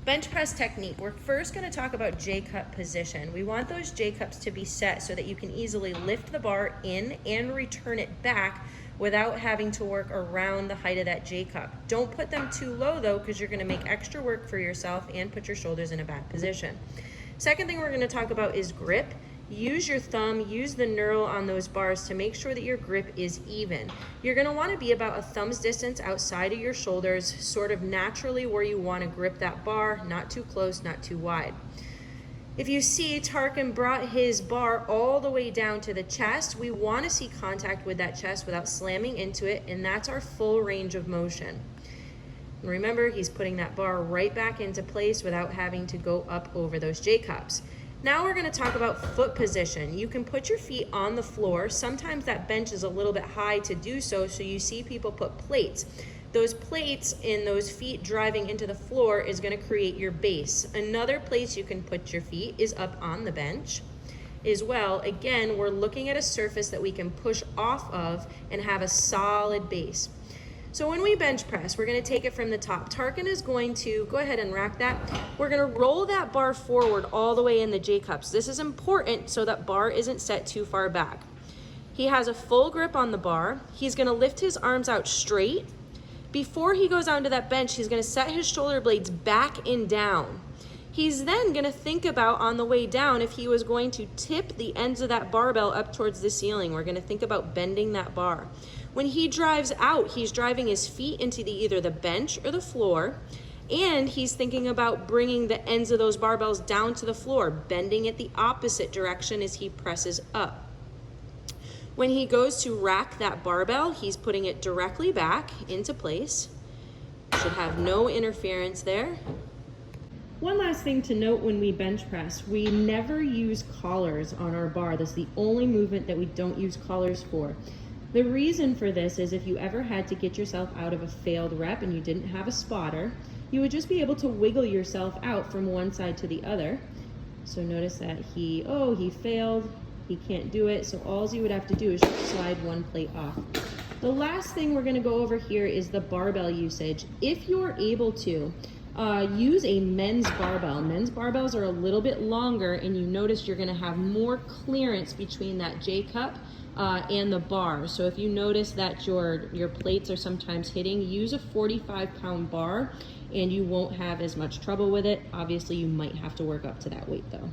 Bench press technique. We're first going to talk about J-cup position. We want those J-cups to be set so that you can easily lift the bar in and return it back without having to work around the height of that J-cup. Don't put them too low though, because you're going to make extra work for yourself and put your shoulders in a bad position. Second thing we're going to talk about is grip. Use your thumb, use the knurl on those bars to make sure that your grip is even. You're going to want to be about a thumb's distance outside of your shoulders, sort of naturally where you want to grip that bar, not too close, not too wide. If you see Tarkan brought his bar all the way down to the chest, we want to see contact with that chest without slamming into it, and that's our full range of motion. And remember, he's putting that bar right back into place without having to go up over those J-cups. Now we're going to talk about foot position. You can put your feet on the floor. Sometimes that bench is a little bit high to do so, so you see people put plates. Those plates and those feet driving into the floor is going to create your base. Another place you can put your feet is up on the bench as well. Again, we're looking at a surface that we can push off of and have a solid base. So when we bench press, we're going to take it from the top. Tarkan is going to go ahead and rack that. We're going to roll that bar forward all the way in the J-cups. This is important so that bar isn't set too far back. He has a full grip on the bar. He's going to lift his arms out straight. Before he goes onto that bench, he's going to set his shoulder blades back and down. He's then going to think about on the way down if he was going to tip the ends of that barbell up towards the ceiling. We're going to think about bending that bar. When he drives out, he's driving his feet into either the bench or the floor, and he's thinking about bringing the ends of those barbells down to the floor, bending it the opposite direction as he presses up. When he goes to rack that barbell, he's putting it directly back into place. Should have no interference there. One last thing to note when we bench press, we never use collars on our bar. This is the only movement that we don't use collars for. The reason for this is if you ever had to get yourself out of a failed rep and you didn't have a spotter, you would just be able to wiggle yourself out from one side to the other. So notice that he failed, he can't do it, so all you would have to do is slide one plate off. The last thing we're going to go over here is the barbell usage. If you're able to, use a men's barbell. Men's barbells are a little bit longer, and you notice you're going to have more clearance between that J-cup and the bar. So if you notice that your plates are sometimes hitting, use a 45-pound bar and you won't have as much trouble with it. Obviously, you might have to work up to that weight though.